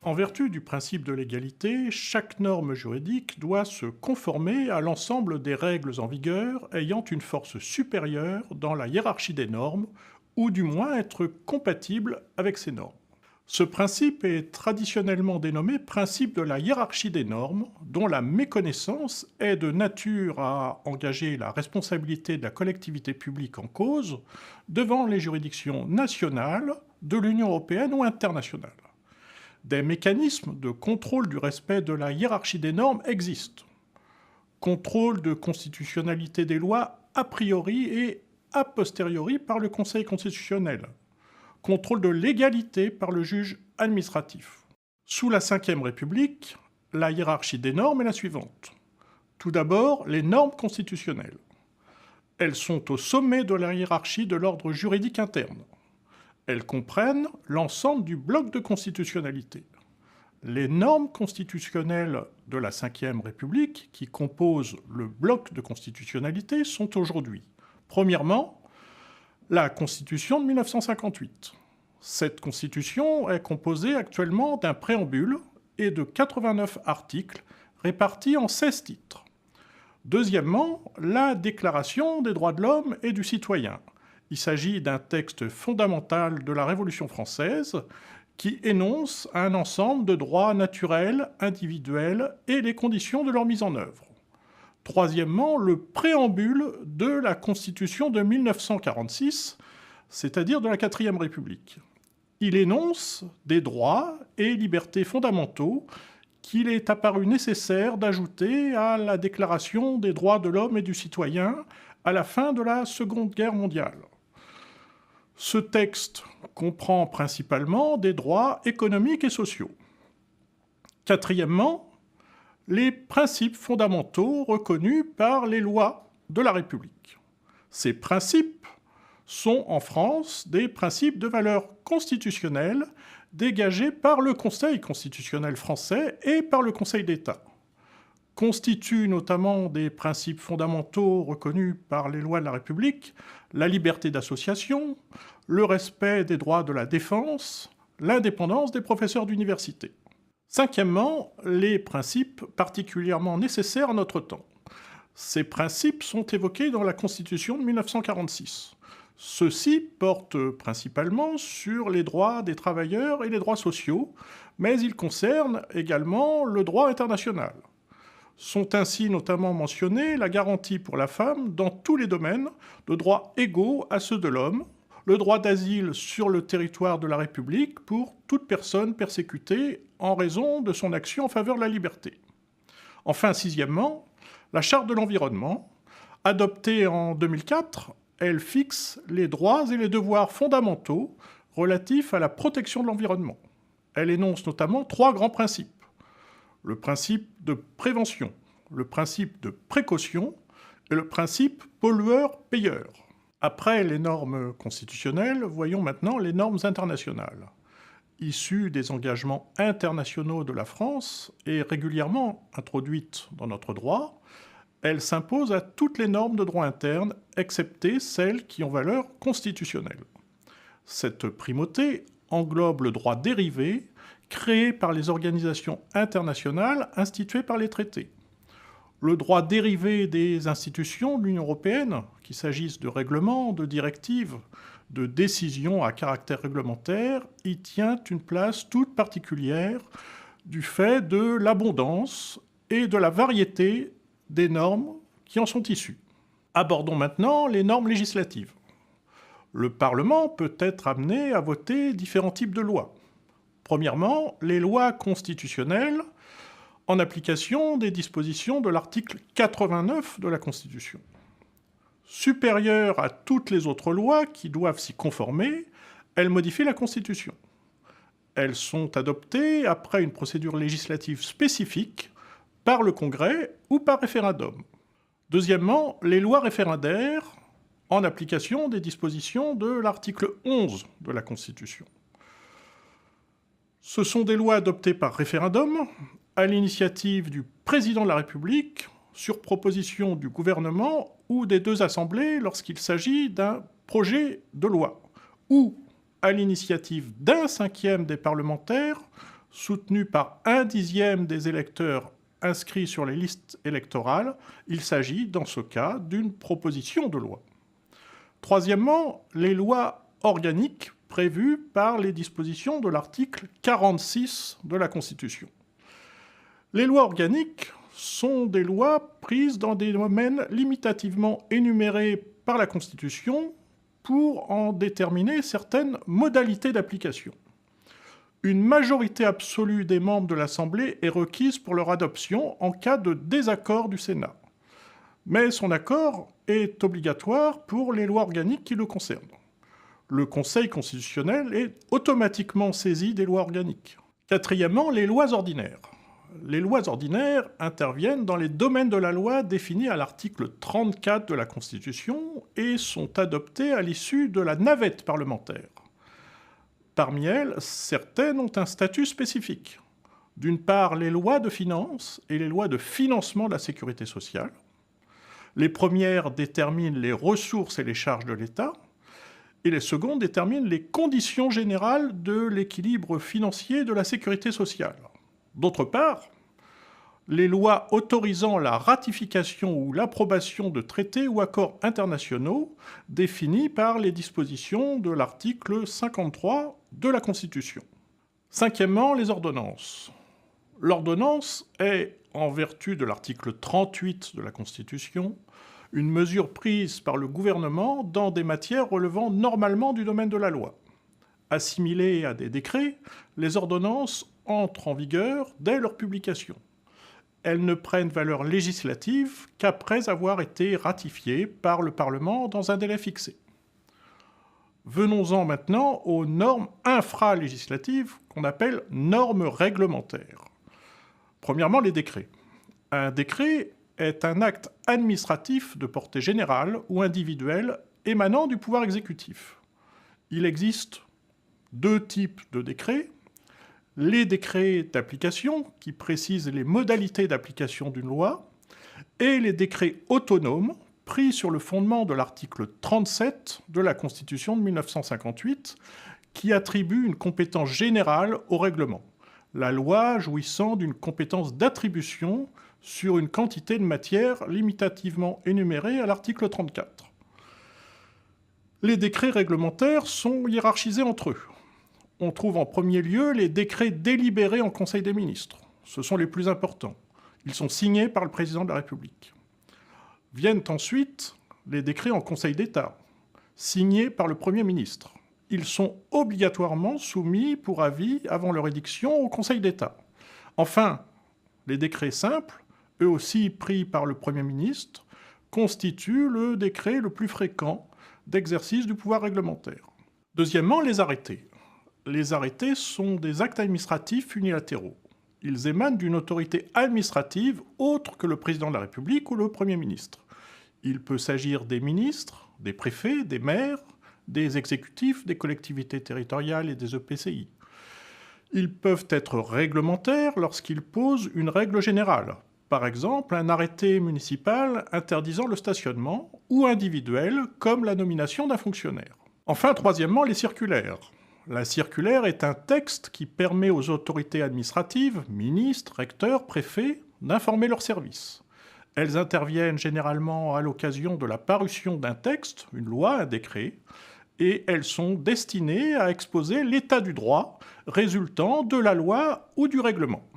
En vertu du principe de l'égalité, chaque norme juridique doit se conformer à l'ensemble des règles en vigueur ayant une force supérieure dans la hiérarchie des normes, ou du moins être compatible avec ces normes. Ce principe est traditionnellement dénommé principe de la hiérarchie des normes, dont la méconnaissance est de nature à engager la responsabilité de la collectivité publique en cause devant les juridictions nationales, de l'Union européenne ou internationale. Des mécanismes de contrôle du respect de la hiérarchie des normes existent. Contrôle de constitutionnalité des lois a priori et a posteriori par le Conseil constitutionnel. Contrôle de légalité par le juge administratif. Sous la Ve République, la hiérarchie des normes est la suivante. Tout d'abord, les normes constitutionnelles. Elles sont au sommet de la hiérarchie de l'ordre juridique interne. Elles comprennent l'ensemble du bloc de constitutionnalité. Les normes constitutionnelles de la Ve République, qui composent le bloc de constitutionnalité, sont aujourd'hui, premièrement, la Constitution de 1958. Cette Constitution est composée actuellement d'un préambule et de 89 articles répartis en 16 titres. Deuxièmement, la Déclaration des droits de l'homme et du citoyen. Il s'agit d'un texte fondamental de la Révolution française qui énonce un ensemble de droits naturels, individuels et les conditions de leur mise en œuvre. Troisièmement, le préambule de la Constitution de 1946, c'est-à-dire de la Quatrième République. Il énonce des droits et libertés fondamentaux qu'il est apparu nécessaire d'ajouter à la Déclaration des droits de l'homme et du citoyen à la fin de la Seconde Guerre mondiale. Ce texte comprend principalement des droits économiques et sociaux. Quatrièmement, les principes fondamentaux reconnus par les lois de la République. Ces principes sont en France des principes de valeur constitutionnelle dégagés par le Conseil constitutionnel français et par le Conseil d'État. Constituent notamment des principes fondamentaux reconnus par les lois de la République, la liberté d'association, le respect des droits de la défense, l'indépendance des professeurs d'université. Cinquièmement, les principes particulièrement nécessaires à notre temps. Ces principes sont évoqués dans la Constitution de 1946. Ceux-ci portent principalement sur les droits des travailleurs et les droits sociaux, mais ils concernent également le droit international. Sont ainsi notamment mentionnés la garantie pour la femme dans tous les domaines de droits égaux à ceux de l'homme, le droit d'asile sur le territoire de la République pour toute personne persécutée en raison de son action en faveur de la liberté. Enfin, sixièmement, la Charte de l'environnement, adoptée en 2004, elle fixe les droits et les devoirs fondamentaux relatifs à la protection de l'environnement. Elle énonce notamment 3 grands principes. Le principe de prévention, le principe de précaution et le principe pollueur-payeur. Après les normes constitutionnelles, voyons maintenant les normes internationales. Issues des engagements internationaux de la France et régulièrement introduites dans notre droit, elles s'imposent à toutes les normes de droit interne, excepté celles qui ont valeur constitutionnelle. Cette primauté englobe le droit dérivé, créé par les organisations internationales instituées par les traités. Le droit dérivé des institutions de l'Union européenne, qu'il s'agisse de règlements, de directives, de décisions à caractère réglementaire, y tient une place toute particulière du fait de l'abondance et de la variété des normes qui en sont issues. Abordons maintenant les normes législatives. Le Parlement peut être amené à voter différents types de lois. Premièrement, les lois constitutionnelles en application des dispositions de l'article 89 de la Constitution. Supérieures à toutes les autres lois qui doivent s'y conformer, elles modifient la Constitution. Elles sont adoptées après une procédure législative spécifique par le Congrès ou par référendum. Deuxièmement, les lois référendaires en application des dispositions de l'article 11 de la Constitution. Ce sont des lois adoptées par référendum, à l'initiative du président de la République, sur proposition du gouvernement ou des 2 assemblées lorsqu'il s'agit d'un projet de loi, ou à l'initiative d'un 5e des parlementaires soutenue par 1/10 des électeurs inscrits sur les listes électorales, il s'agit dans ce cas d'une proposition de loi. Troisièmement, les lois organiques prévues par les dispositions de l'article 46 de la Constitution. Les lois organiques sont des lois prises dans des domaines limitativement énumérés par la Constitution pour en déterminer certaines modalités d'application. Une majorité absolue des membres de l'Assemblée est requise pour leur adoption en cas de désaccord du Sénat. Mais son accord est obligatoire pour les lois organiques qui le concernent. Le Conseil constitutionnel est automatiquement saisi des lois organiques. Quatrièmement, les lois ordinaires. Les lois ordinaires interviennent dans les domaines de la loi définis à l'article 34 de la Constitution et sont adoptées à l'issue de la navette parlementaire. Parmi elles, certaines ont un statut spécifique. D'une part, les lois de finances et les lois de financement de la sécurité sociale. Les premières déterminent les ressources et les charges de l'État, et les secondes déterminent les conditions générales de l'équilibre financier de la sécurité sociale. D'autre part, les lois autorisant la ratification ou l'approbation de traités ou accords internationaux définis par les dispositions de l'article 53 de la Constitution. Cinquièmement, les ordonnances. L'ordonnance est, en vertu de l'article 38 de la Constitution, une mesure prise par le gouvernement dans des matières relevant normalement du domaine de la loi. Assimilées à des décrets, les ordonnances entrent en vigueur dès leur publication. Elles ne prennent valeur législative qu'après avoir été ratifiées par le Parlement dans un délai fixé. Venons-en maintenant aux normes infralégislatives qu'on appelle normes réglementaires. Premièrement, les décrets. Un décret est un acte administratif de portée générale ou individuelle émanant du pouvoir exécutif. Il existe deux types de décrets. Les décrets d'application, qui précisent les modalités d'application d'une loi, et les décrets autonomes, pris sur le fondement de l'article 37 de la Constitution de 1958, qui attribue une compétence générale au règlement, la loi jouissant d'une compétence d'attribution sur une quantité de matière limitativement énumérée à l'article 34. Les décrets réglementaires sont hiérarchisés entre eux. On trouve en premier lieu les décrets délibérés en Conseil des ministres. Ce sont les plus importants. Ils sont signés par le président de la République. Viennent ensuite les décrets en Conseil d'État, signés par le Premier ministre. Ils sont obligatoirement soumis pour avis avant leur édiction au Conseil d'État. Enfin, les décrets simples, eux aussi pris par le Premier ministre, constituent le décret le plus fréquent d'exercice du pouvoir réglementaire. Deuxièmement, les arrêtés. Les arrêtés sont des actes administratifs unilatéraux. Ils émanent d'une autorité administrative autre que le président de la République ou le Premier ministre. Il peut s'agir des ministres, des préfets, des maires, des exécutifs, des collectivités territoriales et des EPCI. Ils peuvent être réglementaires lorsqu'ils posent une règle générale. Par exemple, un arrêté municipal interdisant le stationnement ou individuel comme la nomination d'un fonctionnaire. Enfin, troisièmement, les circulaires. La circulaire est un texte qui permet aux autorités administratives, ministres, recteurs, préfets, d'informer leurs services. Elles interviennent généralement à l'occasion de la parution d'un texte, une loi, un décret, et elles sont destinées à exposer l'état du droit résultant de la loi ou du règlement.